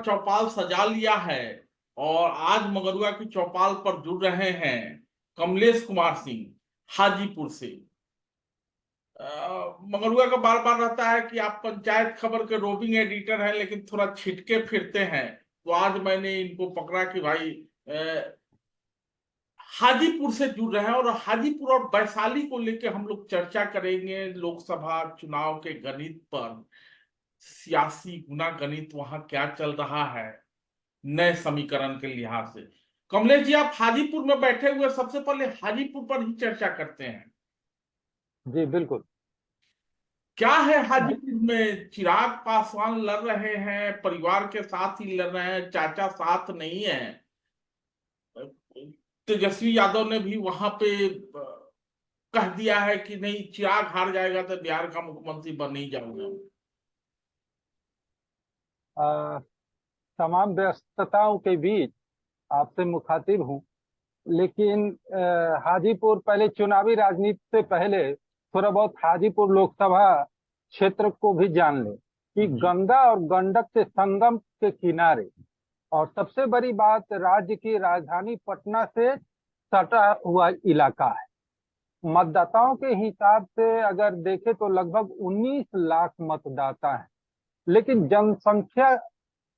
चौपाल सजा लिया है और आज मगरुआ की चौपाल पर जुड़ रहे हैं कमलेश कुमार सिंह हाजीपुर से। मगरुआ का बार बार रहता है कि आप पंचायत खबर के रोबिंग एडिटर हैं लेकिन थोड़ा छिटके फिरते हैं। तो आज मैंने इनको पकड़ा कि भाई हाजीपुर से जुड़ रहे हैं और हाजीपुर और वैशाली को लेकर हम लोग चर्चा करेंगे लोकसभा चुनाव के गणित पर। सियासी गुना गणित वहां क्या चल रहा है नए समीकरण के लिहाज से। कमलेश जी, आप हाजीपुर में बैठे हुए, सबसे पहले हाजीपुर पर ही चर्चा करते हैं। जी बिल्कुल। क्या है दे- हाजीपुर में? चिराग पासवान लड़ रहे हैं, परिवार के साथ ही लड़ रहे हैं, चाचा साथ नहीं है। तेजस्वी यादव ने भी वहां पे कह दिया है कि नहीं, चिराग हार जाएगा तो बिहार का मुख्यमंत्री बन ही जाऊंगा। आ, तमाम व्यस्तताओं के बीच आपसे मुखातिब हूँ, लेकिन हाजीपुर पहले चुनावी राजनीति से पहले थोड़ा बहुत हाजीपुर लोकसभा क्षेत्र को भी जान लें कि जी। गंगा और गंडक के संगम के किनारे, और सबसे बड़ी बात, राज्य की राजधानी पटना से सटा हुआ इलाका है। मतदाताओं के हिसाब से अगर देखें तो लगभग 19 लाख मतदाता हैं, लेकिन जनसंख्या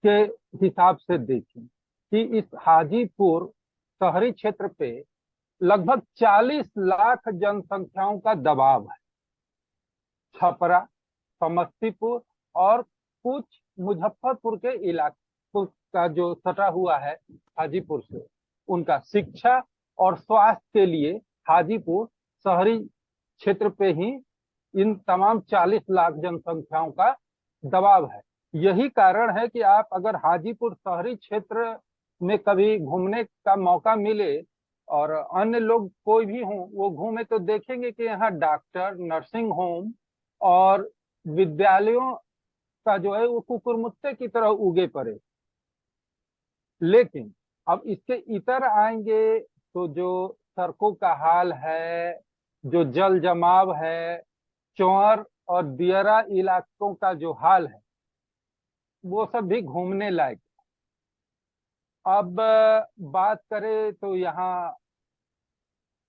के हिसाब से देखें कि इस हाजीपुर शहरी क्षेत्र पे लगभग 40 लाख जनसंख्याओं का दबाव है। छपरा, समस्तीपुर और कुछ मुजफ्फरपुर के इलाकों का जो सटा हुआ है हाजीपुर से, उनका शिक्षा और स्वास्थ्य के लिए हाजीपुर शहरी क्षेत्र पे ही इन तमाम 40 लाख जनसंख्याओं का दबाव है। यही कारण है कि आप अगर हाजीपुर शहरी क्षेत्र में कभी घूमने का मौका मिले और अन्य लोग कोई भी हों वो घूमे, तो देखेंगे कि यहाँ डॉक्टर, नर्सिंग होम और विद्यालयों का जो है वो कुकुरमुत्ते की तरह उगे पड़े। लेकिन अब इसके इतर आएंगे तो जो सड़कों का हाल है, जो जल जमाव है, चौर और दियरा इलाकों का जो हाल है, वो सब भी घूमने लायक। अब बात करें तो यहाँ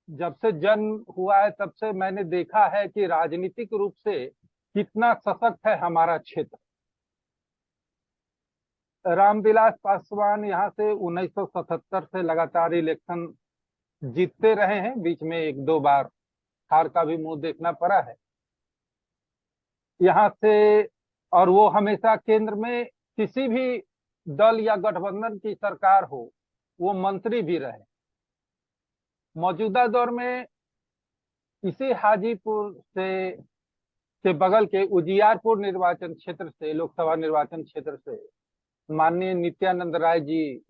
जब से जन्म हुआ है तब से मैंने देखा है कि राजनीतिक रूप से कितना सशक्त है हमारा क्षेत्र। रामविलास पासवान यहाँ से 1977 से लगातार इलेक्शन जीतते रहे हैं, बीच में एक दो बार हार का भी मुंह देखना पड़ा है यहाँ से। और वो हमेशा केंद्र में किसी भी दल या गठबंधन की सरकार हो, वो मंत्री भी रहे। मौजूदा दौर में इसी हाजीपुर से के बगल के उजियारपुर निर्वाचन क्षेत्र से, लोकसभा निर्वाचन क्षेत्र से माननीय नित्यानंद राय जी,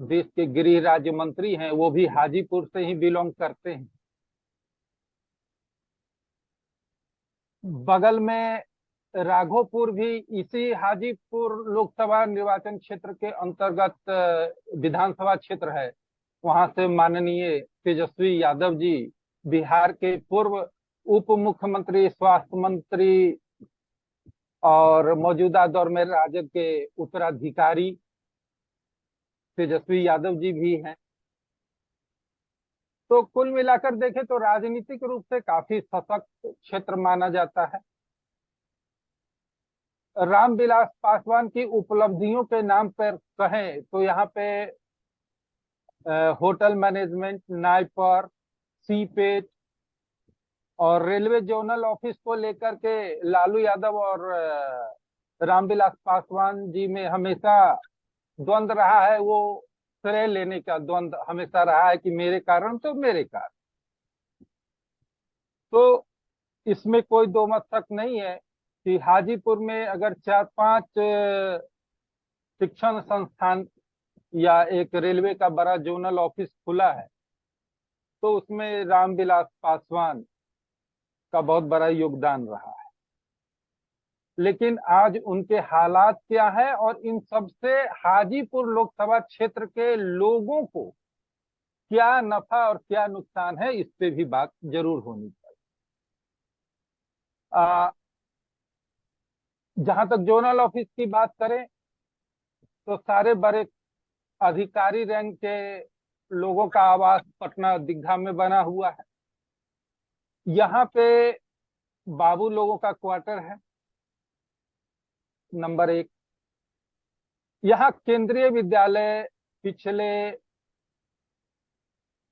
देश के गृह राज्य मंत्री हैं, वो भी हाजीपुर से ही बिलोंग करते हैं। बगल में राघोपुर भी इसी हाजीपुर लोकसभा निर्वाचन क्षेत्र के अंतर्गत विधानसभा क्षेत्र है। वहां से माननीय तेजस्वी यादव जी, बिहार के पूर्व उप मुख्यमंत्री, स्वास्थ्य मंत्री और मौजूदा दौर में राजद के उत्तराधिकारी तेजस्वी यादव जी भी हैं। तो कुल मिलाकर देखें तो राजनीतिक रूप से काफी सशक्त क्षेत्र माना जाता है। रामविलास पासवान की उपलब्धियों के नाम पर कहें तो यहाँ पे होटल मैनेजमेंट, नाइपर, सीपेट और रेलवे जोनल ऑफिस को लेकर के लालू यादव और रामविलास पासवान जी में हमेशा द्वंद रहा है। वो श्रेय लेने का द्वंद हमेशा रहा है कि मेरे कारण तो मेरे कारण। तो इसमें कोई दो मत शक नहीं है कि हाजीपुर में अगर चार पांच शिक्षण संस्थान या एक रेलवे का बड़ा जोनल ऑफिस खुला है, तो उसमें रामविलास पासवान का बहुत बड़ा योगदान रहा है। लेकिन आज उनके हालात क्या है और इन सब से हाजीपुर लोकसभा क्षेत्र के लोगों को क्या नफा और क्या नुकसान है, इस पे भी बात जरूर होनी चाहिए। जहां तक जोनल ऑफिस की बात करें तो सारे बड़े अधिकारी रैंक के लोगों का आवास पटना दीघा में बना हुआ है। यहाँ पे बाबू लोगों का क्वार्टर है, नंबर 1। यहाँ केंद्रीय विद्यालय पिछले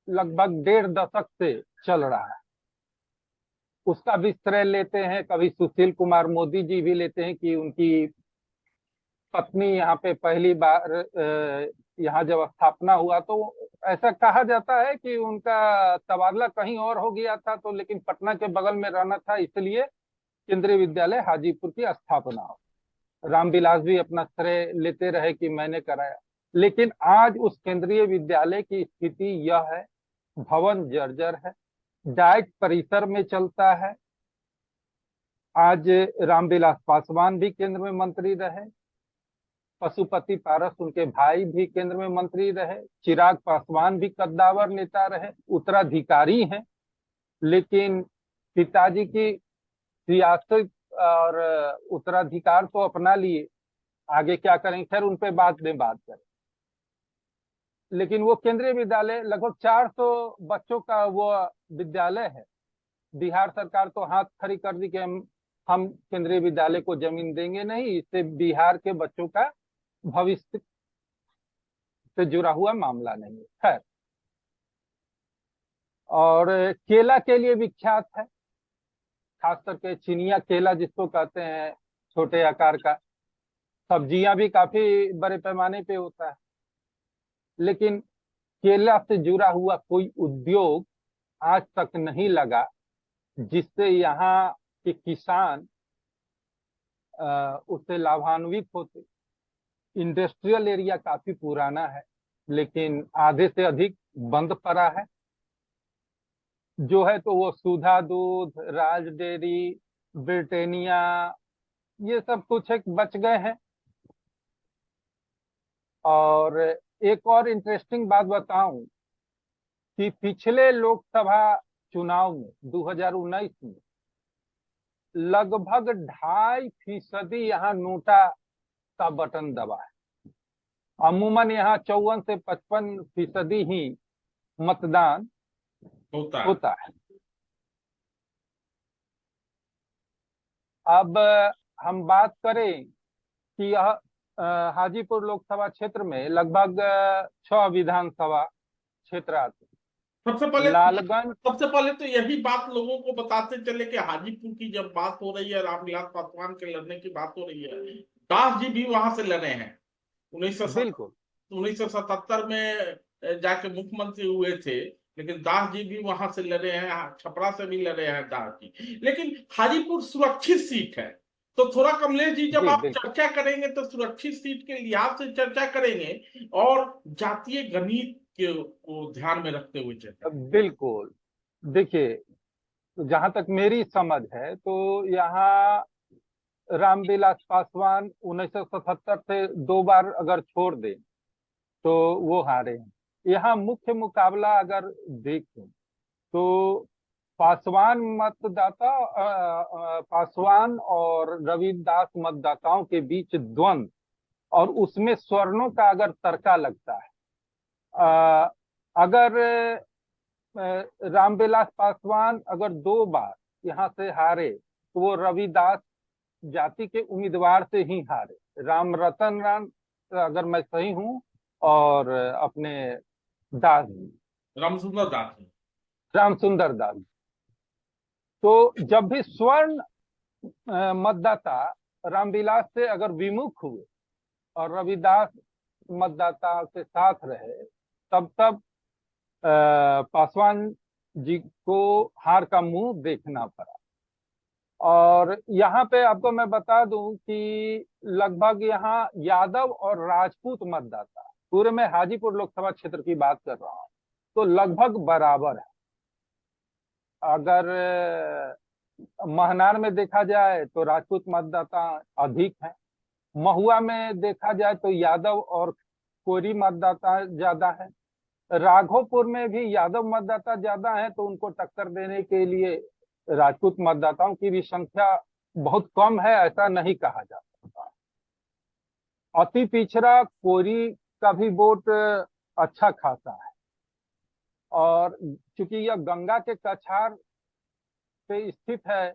लगभग 1.5 दशक से चल रहा है। उसका भी श्रेय लेते हैं, कभी सुशील कुमार मोदी जी भी लेते हैं कि उनकी पत्नी यहाँ पे पहली बार यहाँ जब स्थापना हुआ तो ऐसा कहा जाता है कि उनका तबादला कहीं और हो गया था, तो लेकिन पटना के बगल में रहना था, इसलिए केंद्रीय विद्यालय हाजीपुर की स्थापना हो। रामविलास भी अपना श्रेय लेते रहे कि मैंने कराया, लेकिन आज उस केंद्रीय विद्यालय की स्थिति यह है, भवन जर्जर है, डाइट परिसर में चलता है। आज रामविलास पासवान भी केंद्र में मंत्री रहे, पशुपति पारस उनके भाई भी केंद्र में मंत्री रहे, चिराग पासवान भी कद्दावर नेता रहे, उत्तराधिकारी हैं, लेकिन पिताजी की सियासत और उत्तराधिकार तो अपना लिए, आगे क्या करें खैर उन पे बाद में बात करें। लेकिन वो केंद्रीय विद्यालय लगभग 400 बच्चों का वो विद्यालय है। बिहार सरकार तो हाथ खड़ी कर दी कि हम केंद्रीय विद्यालय को जमीन देंगे नहीं, इससे बिहार के बच्चों का भविष्य से जुड़ा हुआ मामला नहीं है। खैर, और केला के लिए विख्यात है, खास करके चिनिया केला जिसको कहते हैं, छोटे आकार का। सब्जियां भी काफी बड़े पैमाने पे होता है, लेकिन केला से जुड़ा हुआ कोई उद्योग आज तक नहीं लगा जिससे यहाँ के किसान उससे लाभान्वित होते। इंडस्ट्रियल एरिया काफी पुराना है, लेकिन आधे से अधिक बंद पड़ा है। जो है तो वो सुधा दूध, राज डेयरी, ब्रिटानिया, ये सब कुछ एक बच गए हैं। और एक और इंटरेस्टिंग बात बताऊं कि पिछले लोकसभा चुनाव में 2019 में लगभग 2.5% यहाँ नोटा का बटन दबा है। अमूमन यहाँ 54 से 55% ही मतदान होता है। अब हम बात करें कि यह हाजीपुर लोकसभा क्षेत्र में लगभग 6 विधानसभा क्षेत्र आते हैं। लालगंज सबसे पहले तो यही बात लोगों को बताते चले कि हाजीपुर की जब बात हो रही है, रामविलास पासवान के लड़ने की बात हो रही है, दास जी भी वहां से लड़े हैं। बिल्कुल 1977 में जाके मुख्यमंत्री हुए थे, लेकिन दास जी भी वहां से लड़े हैं, छपरा से भी लड़े हैं दास जी। लेकिन हाजीपुर सुरक्षित सीट है, तो थोड़ा कमलेश जी जब आप चर्चा करेंगे तो सुरक्षित सीट के लिहाज से चर्चा करेंगे और जातीय गणित को ध्यान में रखते हुए चर्चा। बिल्कुल, देखिए जहां तक मेरी समझ है तो यहाँ रामविलास पासवान 1977 से 2 बार अगर छोड़ दें तो वो हारे हैं। यहाँ मुख्य मुकाबला अगर देखें तो पासवान और रविदास मतदाताओं के बीच द्वंद्व, और उसमें स्वर्णों का अगर तड़का लगता है। अगर रामविलास पासवान अगर 2 बार यहाँ से हारे तो वो रविदास जाति के उम्मीदवार से ही हारे, राम रतन राम अगर मैं सही हूं, और अपने दास जी, रामसुंदर दास। तो जब भी स्वर्ण मतदाता रामविलास से अगर विमुख हुए और रविदास मतदाता के साथ रहे, तब पासवान जी को हार का मुंह देखना पड़ा। और यहाँ पे आपको मैं बता दूं कि लगभग यहाँ यादव और राजपूत मतदाता, पूरे में हाजीपुर लोकसभा क्षेत्र की बात कर रहा हूँ, तो लगभग बराबर है। अगर महनार में देखा जाए तो राजपूत मतदाता अधिक हैं, महुआ में देखा जाए तो यादव और कोरी मतदाता ज्यादा है, राघोपुर में भी यादव मतदाता ज्यादा है, तो उनको टक्कर देने के लिए राजपूत मतदाताओं की भी संख्या बहुत कम है, ऐसा नहीं कहा जा सकता। अति पिछड़ा कोरी का भी वोट अच्छा खासा है। और चूंकि यह गंगा के कछार पे स्थित है,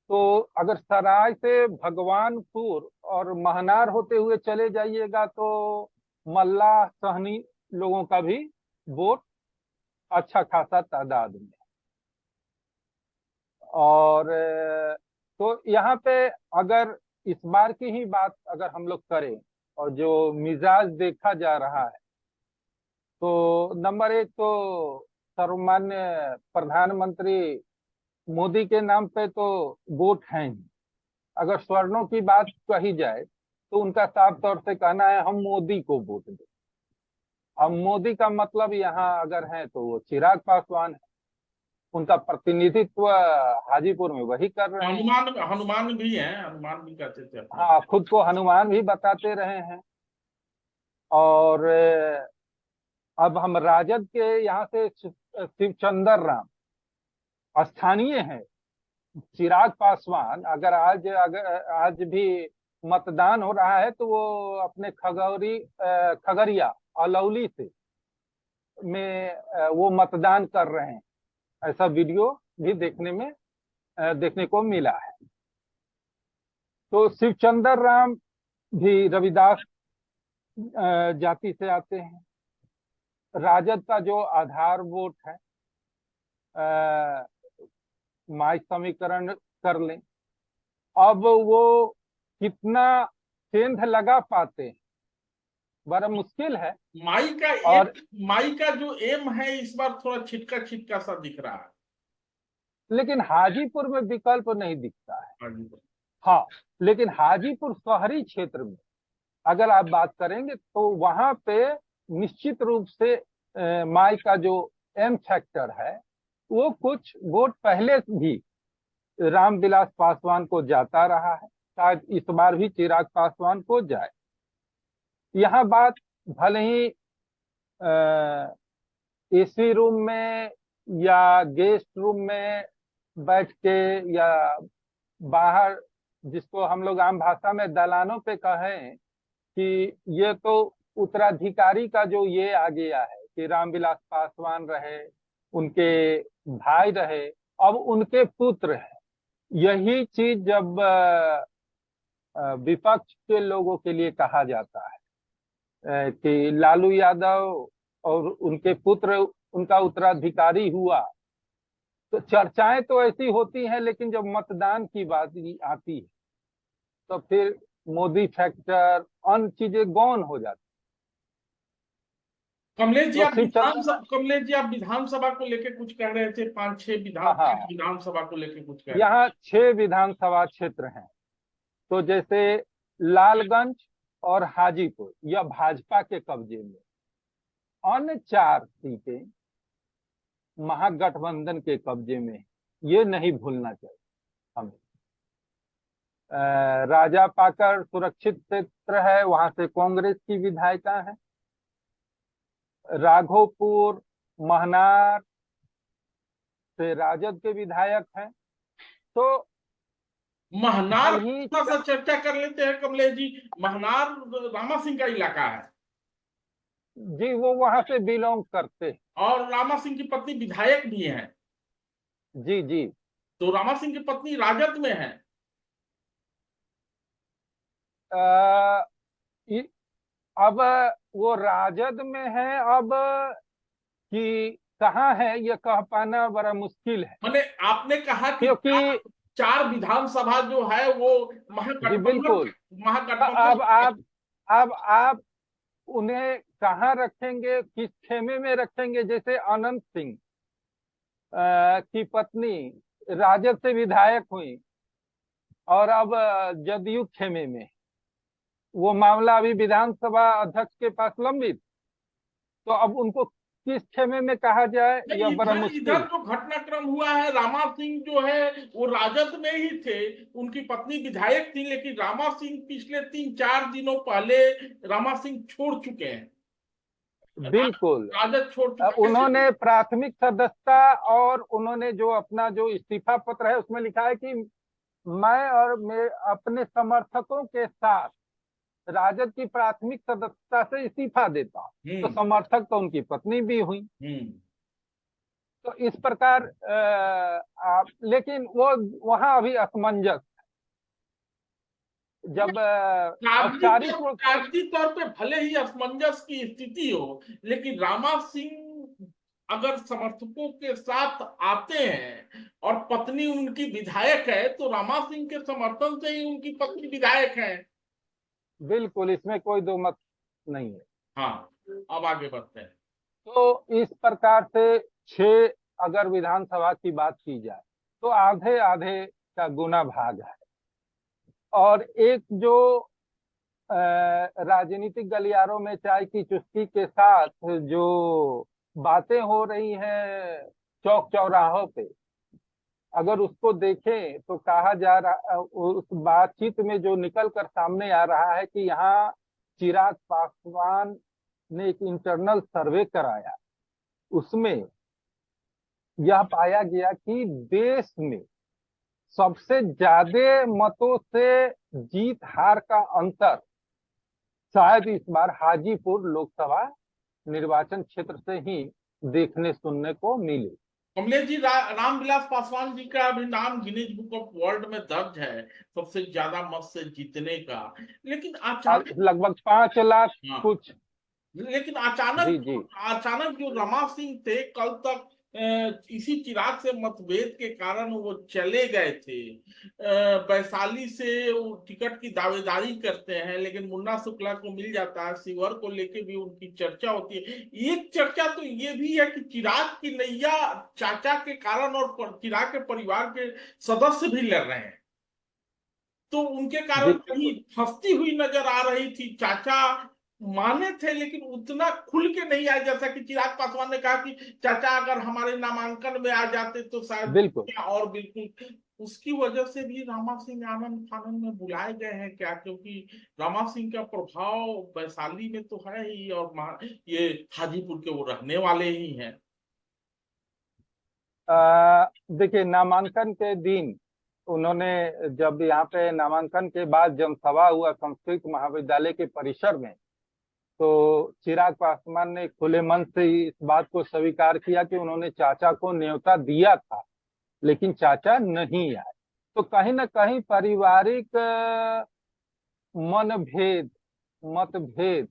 तो अगर सराय से भगवानपुर और महनार होते हुए चले जाइएगा तो मल्ला सहनी लोगों का भी वोट अच्छा खासा तादाद में। और तो यहाँ पे अगर इस बार की ही बात अगर हम लोग करें और जो मिजाज देखा जा रहा है, तो नंबर एक तो सर्वमान्य प्रधानमंत्री मोदी के नाम पे तो वोट है ही। अगर स्वर्णों की बात कही जाए तो उनका साफ तौर से कहना है हम मोदी को वोट दें। अब मोदी का मतलब यहाँ अगर है तो वो चिराग पासवान है, उनका प्रतिनिधित्व हाजीपुर में वही कर रहे हैं। हनुमान हनुमान भी हैं, हनुमान भी कहते थे अपने। हाँ, खुद को हनुमान भी बताते रहे हैं। और अब हम राजद के यहाँ से शिवचंद्र राम स्थानीय हैं। चिराग पासवान अगर आज भी मतदान हो रहा है तो वो अपने खगड़िया अलौली से में वो मतदान कर रहे हैं। ऐसा वीडियो भी देखने को मिला है। तो शिवचंद्र राम भी रविदास जाति से आते हैं। राजद का जो आधार वोट है, माई समीकरण कर लें, अब वो कितना सेंध लगा पाते हैं बड़ा मुश्किल है। माई का और माई का जो एम है इस बार थोड़ा छिटका छिटका सा दिख रहा है। लेकिन हाजीपुर में विकल्प नहीं दिखता है। हाँ जी। हाँ, लेकिन हाजीपुर शहरी क्षेत्र में अगर आप बात करेंगे तो वहां पे निश्चित रूप से माई का जो एम फैक्टर है वो कुछ वोट पहले भी रामविलास पासवान को जाता रहा है, शायद इस बार भी चिराग पासवान को जाए। यहाँ बात भले ही एसी रूम में या गेस्ट रूम में बैठ के या बाहर, जिसको हम लोग आम भाषा में दलानों पे कहें, कि ये तो उत्तराधिकारी का जो ये आ गया है कि रामविलास पासवान रहे, उनके भाई रहे, अब उनके पुत्र है। यही चीज जब विपक्ष के लोगों के लिए कहा जाता है कि लालू यादव और उनके पुत्र उनका उत्तराधिकारी हुआ, तो चर्चाएं तो ऐसी होती हैं, लेकिन जब मतदान की बात आती है तो फिर मोदी फैक्टर अन्य चीजें गौन हो जाती। तो शिवचंद्र, कमलेश जी आप विधानसभा को लेके कुछ कह रहे थे, हाँ हाँ, पांच विधानसभा को लेके कुछ कह रहे थे। यहाँ 6 विधानसभा क्षेत्र हैं। तो जैसे लालगंज और हाजीपुर यह भाजपा के कब्जे में, अन्य 4 सीटें महागठबंधन के कब्जे में। ये नहीं भूलना चाहिए हमें। राजा पाकर सुरक्षित क्षेत्र है, वहां से कांग्रेस की विधायिका है। राघोपुर महनार से राजद के विधायक हैं। तो महनार भले ही थोड़ा सा चर्चा कर लेते हैं कमलेश जी। महनार रामा सिंह का इलाका है जी, वो वहां से बिलोंग करते हैं। और रामा सिंह की पत्नी विधायक भी हैं। जी जी। तो रामा सिंह की पत्नी राजद में है। आ, अब वो राजद में है, अब कि कहाँ है ये कह पाना बड़ा मुश्किल है। मैंने आपने कहा कि क्योंकि चार विधानसभा जो है वो जी महागठबंधन बिल्कुल, महागठबंधन अब आप उन्हें कहाँ रखेंगे, किस खेमे में रखेंगे? जैसे अनंत सिंह की पत्नी राजद से विधायक हुई और अब जदयू खेमे में, वो मामला अभी विधानसभा अध्यक्ष के पास लंबित। तो अब उनको किस खेमे में कहा जाए, यह बड़ा इधर इधर मुश्किल। जो घटनाक्रम हुआ है, रामा सिंह जो है वो राजद में ही थे, उनकी पत्नी विधायक थी, लेकिन रामा सिंह पिछले 3-4 दिनों पहले रामा सिंह छोड़ चुके हैं। बिल्कुल। राजद छोड़ चुके हैं। उन्होंने प्राथमिक सदस्यता और उन्होंने जो अपना जो इस्तीफा पत्र है उसमें लिखा है कि मैं और मैं अपने समर्थकों के साथ राजद की प्राथमिक सदस्यता से इस्तीफा देता, तो हम्म। समर्थक तो उनकी पत्नी भी हुई। हम्म। तो इस प्रकार लेकिन वो वहां अभी असमंजस, जब औपचारिक रूप से। कागजी तौर पे भले ही असमंजस की स्थिति हो, लेकिन रामा सिंह अगर समर्थकों के साथ आते हैं और पत्नी उनकी विधायक है, तो रामा सिंह के समर्थन से ही उनकी पत्नी विधायक है। बिल्कुल, इसमें कोई दो मत नहीं है। हाँ, अब आगे बढ़ते हैं। तो इस प्रकार से छह, अगर विधानसभा की बात की जाए तो आधे आधे का गुना भाग है। और एक जो राजनीतिक गलियारों में चाय की चुस्की के साथ जो बातें हो रही हैं चौक चौराहों पे, अगर उसको देखें तो कहा जा रहा, उस बातचीत में जो निकल कर सामने आ रहा है कि यहाँ चिराग पासवान ने एक इंटरनल सर्वे कराया, उसमें यह पाया गया कि देश में सबसे ज्यादा मतों से जीत हार का अंतर शायद इस बार हाजीपुर लोकसभा निर्वाचन क्षेत्र से ही देखने सुनने को मिले। कमलेश जी, रामविलास पासवान जी का भी नाम गिनीज बुक ऑफ वर्ल्ड में दर्ज है सबसे ज्यादा मत से जीतने का। लेकिन अचानक, लगभग 5 लाख हाँ, कुछ। लेकिन जी अचानक, जी। अचानक जो रमा सिंह थे कल तक इसी चिराग से मतभेद के कारण वो चले गए थे। वैशाली से वो टिकट की दावेदारी करते हैं, लेकिन मुन्ना शुक्ला को मिल जाता है। शिवहर को लेके भी उनकी चर्चा होती है। एक चर्चा तो ये भी है कि चिराग की नैया चाचा के कारण और चिराग के परिवार के सदस्य भी लड़ रहे हैं, तो उनके कारण कहीं बिल्कुल फंसती हुई नजर आ रही थी। चाचा माने थे, लेकिन उतना खुल के नहीं आए, जैसा कि चिराग पासवान ने कहा कि चाचा अगर हमारे नामांकन में आ जाते तो शायद बिल्कुल। क्या, और बिल्कुल उसकी वजह से भी रामा सिंह आनंद फानंद में बुलाए गए हैं क्या, क्योंकि रामा सिंह का प्रभाव वैशाली में तो है ही, और ये हाजीपुर के वो रहने वाले ही हैं। देखिए, नामांकन के दिन उन्होंने, जब यहाँ पे नामांकन के बाद जनसभा हुआ संस्कृत महाविद्यालय के परिसर में, तो चिराग पासवान ने खुले मन से इस बात को स्वीकार किया कि उन्होंने चाचा को न्योता दिया था, लेकिन चाचा नहीं आए। तो कहीं ना कहीं पारिवारिक मनभेद, मतभेद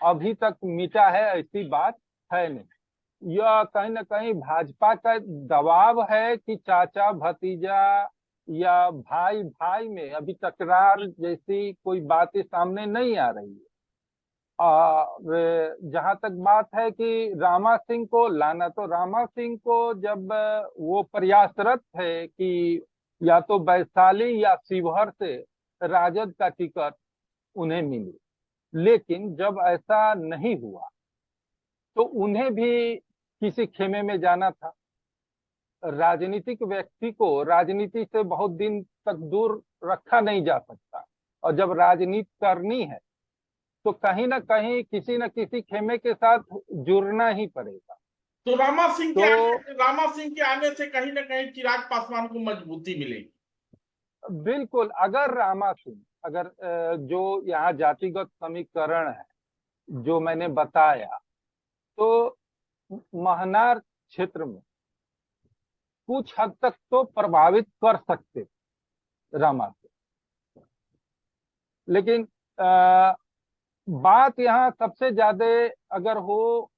अभी तक मिटा है ऐसी बात है नहीं। यह कहीं ना कहीं भाजपा का दबाव है कि चाचा भतीजा या भाई भाई में अभी तकरार जैसी कोई बातें सामने नहीं आ रही है। और जहां तक बात है कि रामा सिंह को लाना, तो रामा सिंह को जब वो प्रयासरत है कि या तो वैशाली या शिवहर से राजद का टिकट उन्हें मिले, लेकिन जब ऐसा नहीं हुआ तो उन्हें भी किसी खेमे में जाना था। राजनीतिक व्यक्ति को राजनीति से बहुत दिन तक दूर रखा नहीं जा सकता, और जब राजनीति करनी है तो कहीं ना कहीं किसी न किसी खेमे के साथ जुड़ना ही पड़ेगा। तो तो रामा सिंह के आने से कहीं ना कहीं चिराग पासवान को मजबूती मिलेगी। बिल्कुल, अगर रामा सिंह, अगर जो यहाँ जातिगत समीकरण है जो मैंने बताया, तो महनार क्षेत्र में कुछ हद तक तो प्रभावित कर सकते रामा सिंह, लेकिन बात यहाँ सबसे ज्यादा अगर हो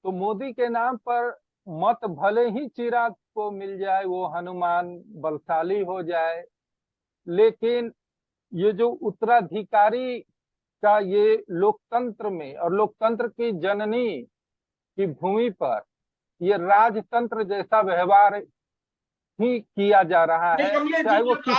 तो मोदी के नाम पर मत भले ही चिराग को मिल जाए, वो हनुमान बलशाली हो जाए, लेकिन ये जो उत्तराधिकारी का ये लोकतंत्र में और लोकतंत्र की जननी की भूमि पर ये राजतंत्र जैसा व्यवहार ही किया जा रहा नहीं है, कमलेश जी, चाहे वो जब किस